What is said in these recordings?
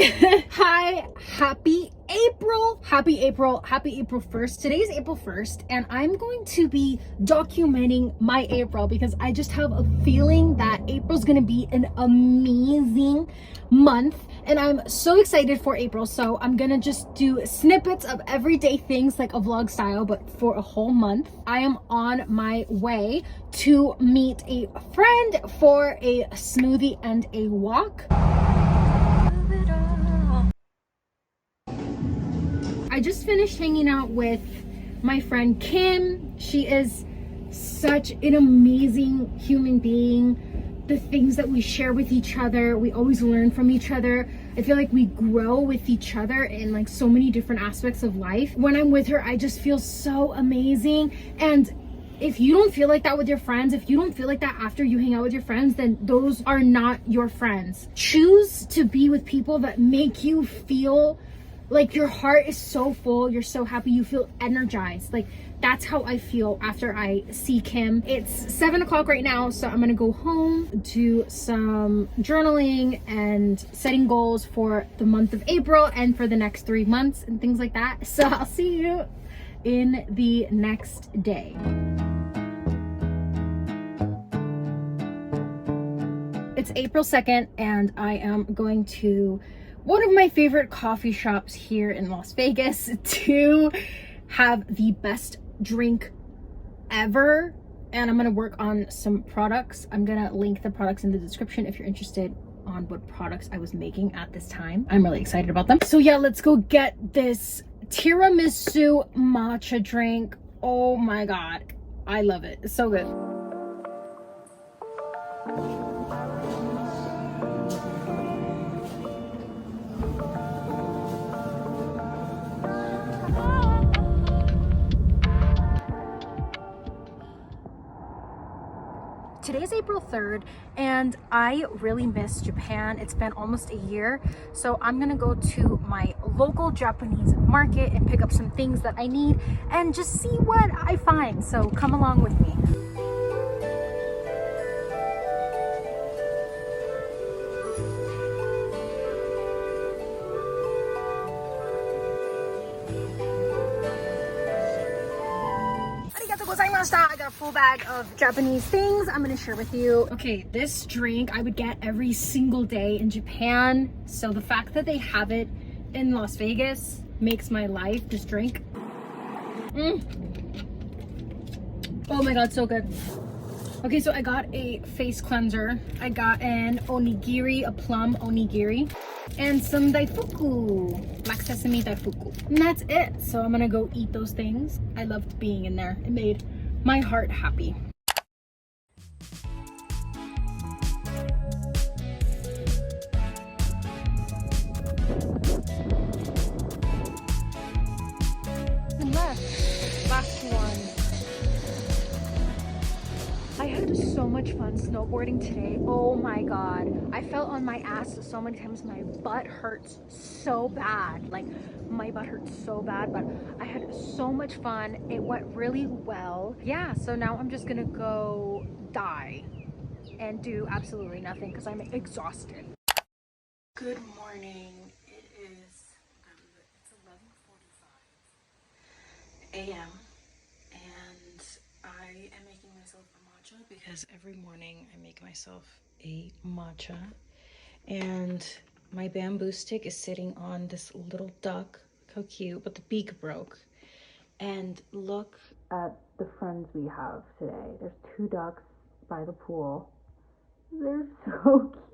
Hi, happy April. Happy April. Happy April 1st. Today's April 1st, and I'm going to be documenting my April because I just have a feeling that April's going to be an amazing month, and I'm so excited for April. So I'm going to just do snippets of everyday things like a vlog style, but for a whole month. I am on my way to meet a friend for a smoothie and a walk. I just finished hanging out with my friend Kim. She is such an amazing human being. The things that we share with each other, we always learn from each other. I feel like we grow with each other in like so many different aspects of life. When I'm with her, I just feel so amazing. And if you don't feel like that with your friends, if you don't feel like that after you hang out with your friends, then those are not your friends. Choose to be with people that make you feel like your heart is so full, you're so happy, you feel energized. Like that's how I feel after I see Kim. It's 7 o'clock right now, so I'm gonna go home, do some journaling and setting goals for the month of April and for the next 3 months and things like that. So I'll see you in the next day. It's April 2nd and I am going to one of my favorite coffee shops here in Las Vegas to have the best drink ever. And I'm gonna work on some products. I'm gonna link the products in the description if you're interested on what products I was making at this time. I'm really excited about them. So yeah, let's go get this tiramisu matcha drink. Oh my God, I love it. It's so good. Today's April 3rd and I really miss Japan. It's been almost a year, so I'm gonna go to my local Japanese market and pick up some things that I need and just see what I find. So come along with me. I got a full bag of Japanese things I'm gonna share with you. Okay, this drink I would get every single day in Japan. So the fact that they have it in Las Vegas makes my life. This drink. Oh my God, so good. Okay, so I got a face cleanser. I got an onigiri, a plum onigiri, and some daifuku, black sesame daifuku. And that's it. So I'm gonna go eat those things. I loved being in there. It made my heart happy. And last one. I had so much fun snowboarding today. Oh my God. I fell on my ass so many times. My butt hurts so bad. Like my butt hurts so bad, but I had so much fun. It went really well. Yeah, so now I'm just gonna go die and do absolutely nothing because I'm exhausted. Good morning. It's 11:45 a.m. and I am making myself a matcha because every morning I make myself a matcha, and my bamboo stick is sitting on this little duck. How cute, but the beak broke. And look at the friends we have today. There's 2 ducks by the pool. They're so cute.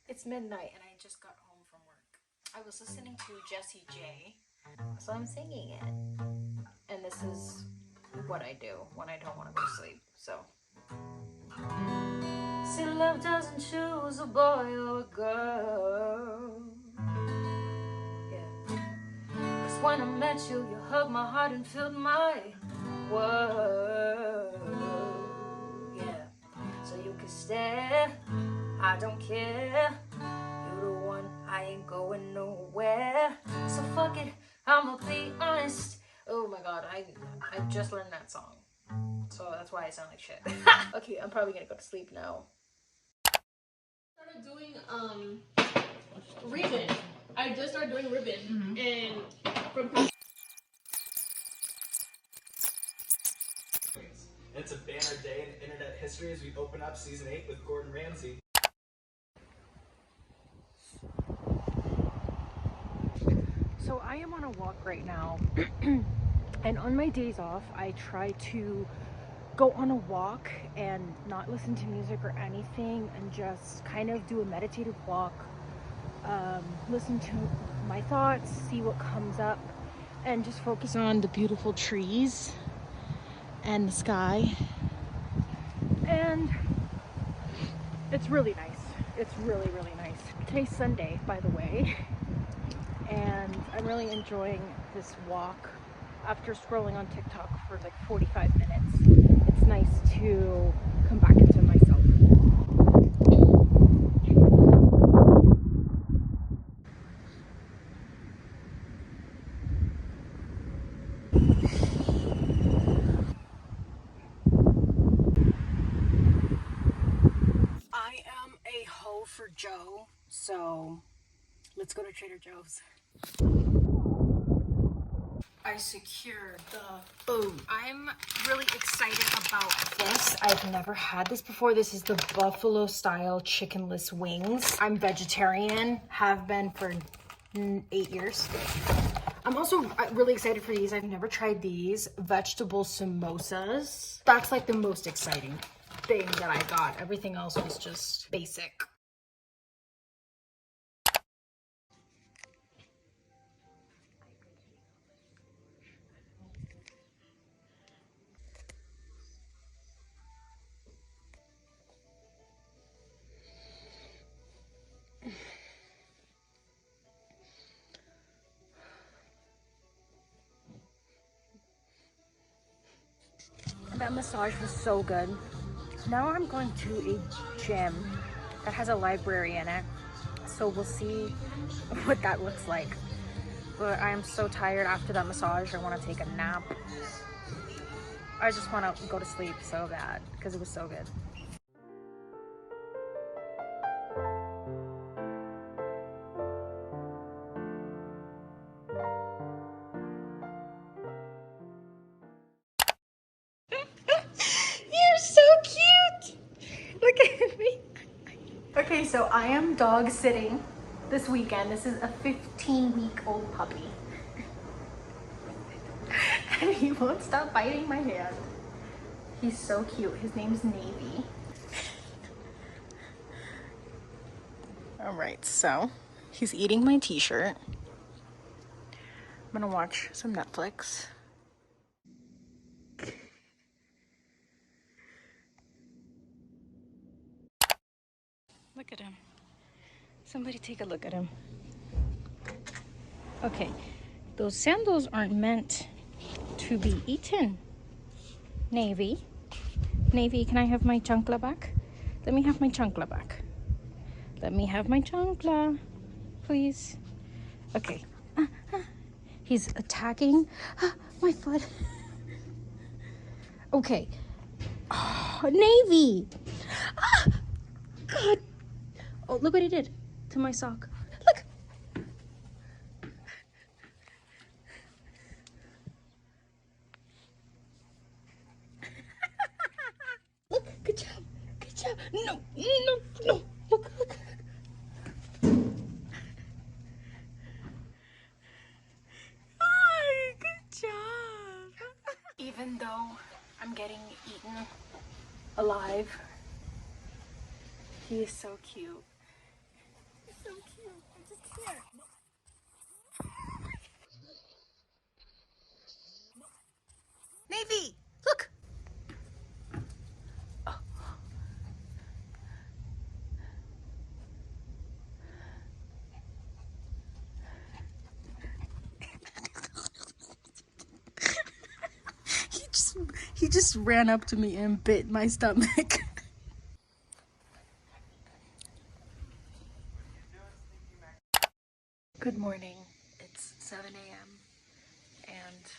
It's midnight and I just got home from work. I was listening to Jessie J, so I'm singing it. And and this is what I do when I don't want to go to sleep. So. See, love doesn't choose a boy or a girl. Yeah. 'Cause when I met you, you hugged my heart and filled my world. Yeah. So you can stare, I don't care. You're the one, I ain't going nowhere. So fuck it, I'ma be honest. Oh my god, I just learned that song. So that's why I sound like shit. Okay, I'm probably gonna go to sleep now. Started doing ribbon. I just started doing ribbon, and from It's a banner day in internet history as we open up season 8 with Gordon Ramsay. So I am on a walk right now, and on my days off, I try to go on a walk and not listen to music or anything, and just kind of do a meditative walk, listen to my thoughts, see what comes up, and just focus on the beautiful trees and the sky. And it's really nice. It's really, really nice. Today's Sunday, by the way, and I'm really enjoying this walk after scrolling on TikTok for like 45 minutes. It's nice to come back into myself. I am a hoe for Joe, so let's go to Trader Joe's. I secured the food. I'm really excited about this. I've never had this before. This is the buffalo style chickenless wings. I'm vegetarian, have been for 8 years. I'm also really excited for these. I've never tried these vegetable samosas. That's like the most exciting thing that I got. Everything else was just basic. That massage was so good. Now I'm going to a gym that has a library in it, so we'll see what that looks like. But I am so tired after that massage. I want to take a nap. I just want to go to sleep so bad because it was so good. You're so cute! Look at me. Okay, so I am dog sitting this weekend. This is a 15-week-old puppy. And he won't stop biting my hand. He's so cute. His name's Navy. All right, so he's eating my t-shirt. I'm gonna watch some Netflix. Look at him. Somebody take a look at him. Okay, those sandals aren't meant to be eaten. Navy. Navy, can I have my chancla back? Let me have my chancla back. Let me have my chancla, please. Okay. He's attacking my foot. Okay. Oh, Navy. Ah, God. Oh, look what he did to my sock. Look. Look, good job. Good job. No, no, no. Look, look. Oh, good job. Even though I'm getting eaten alive, he is so cute. He's so cute. I just can't. baby. Look. Oh. He just ran up to me and bit my stomach. Good morning. It's 7 a.m. and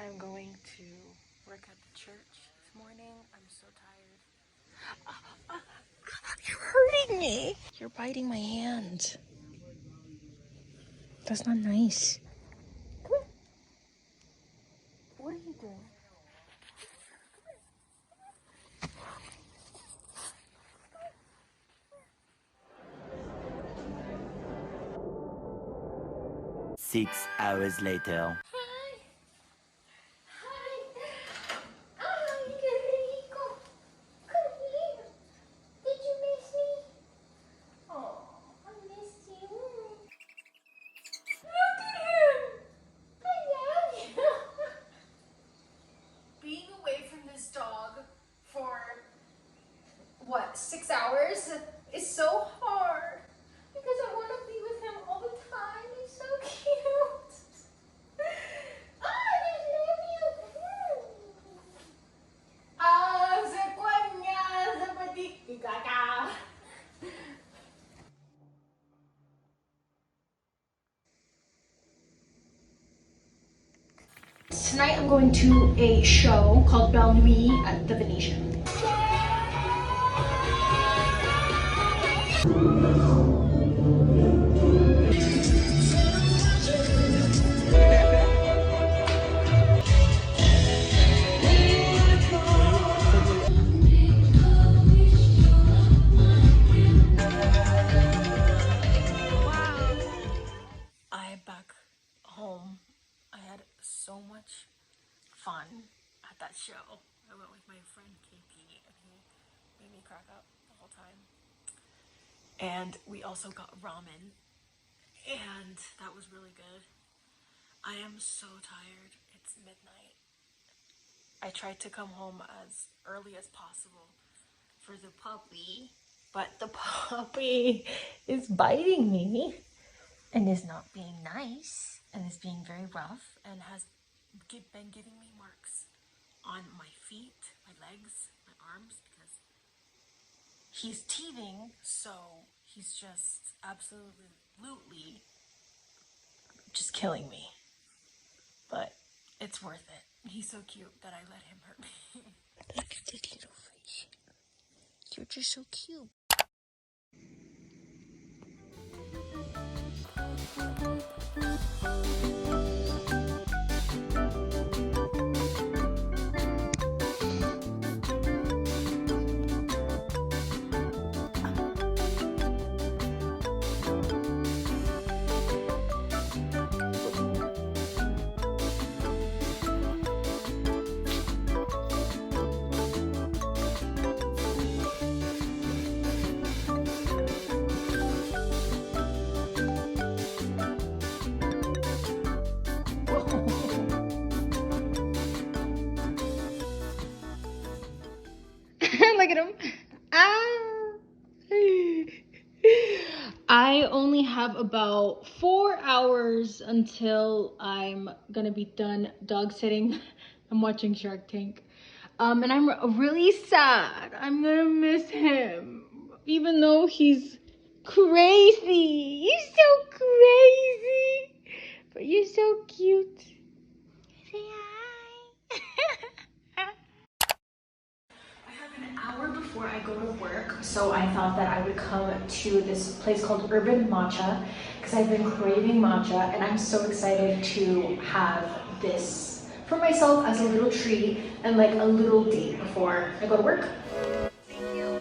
I'm going to work at the church this morning. I'm so tired. You're hurting me. You're biting my hand. That's not nice. Come here. What are you doing? 6 hours later. Hi. Ay, qué rico. Come here. Did you miss me? Oh, I missed you. Look at him. I love you. Being away from this dog for, 6 hours is so hard. Because I want to be with him all the time. He's so cute. I just love you. Sequoia, gaga. Tonight I'm going to a show called Belle Nuit at the Venetian. I'm back home. I had so much fun at that show. I went with my friend KP and he made me crack up the whole time. And we also got ramen and that was really good. I am so tired. It's midnight. I tried to come home as early as possible for the puppy, but the puppy is biting me and is not being nice and is being very rough and has been giving me marks on my feet, my legs, my arms because he's teething, so he's just absolutely just killing me. But it's worth it. He's so cute that I let him hurt me. Look at this little face. You're just so cute. Look at him. I only have about 4 hours until I'm gonna be done dog sitting. I'm watching Shark Tank. And I'm really sad. I'm gonna miss him. Even though he's crazy. He's so crazy. But you're so cute. Say hi. An hour before I go to work, so I thought that I would come to this place called Urban Matcha because I've been craving matcha and I'm so excited to have this for myself as a little treat and like a little date before I go to work. Thank you.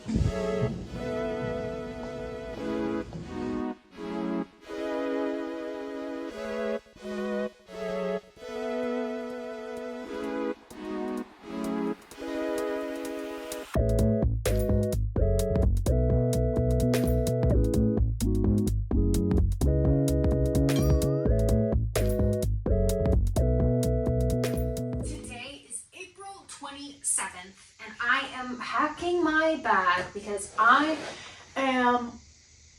my bag because I am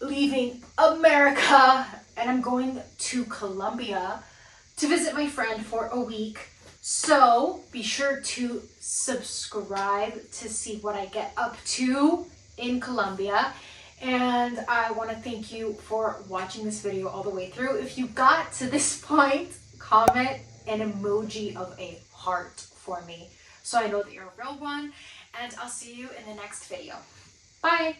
leaving America and I'm going to Colombia to visit my friend for a week. So be sure to subscribe to see what I get up to in Colombia. And I want to thank you for watching this video all the way through. If you got to this point, comment an emoji of a heart for me so I know that you're a real one. And I'll see you in the next video. Bye!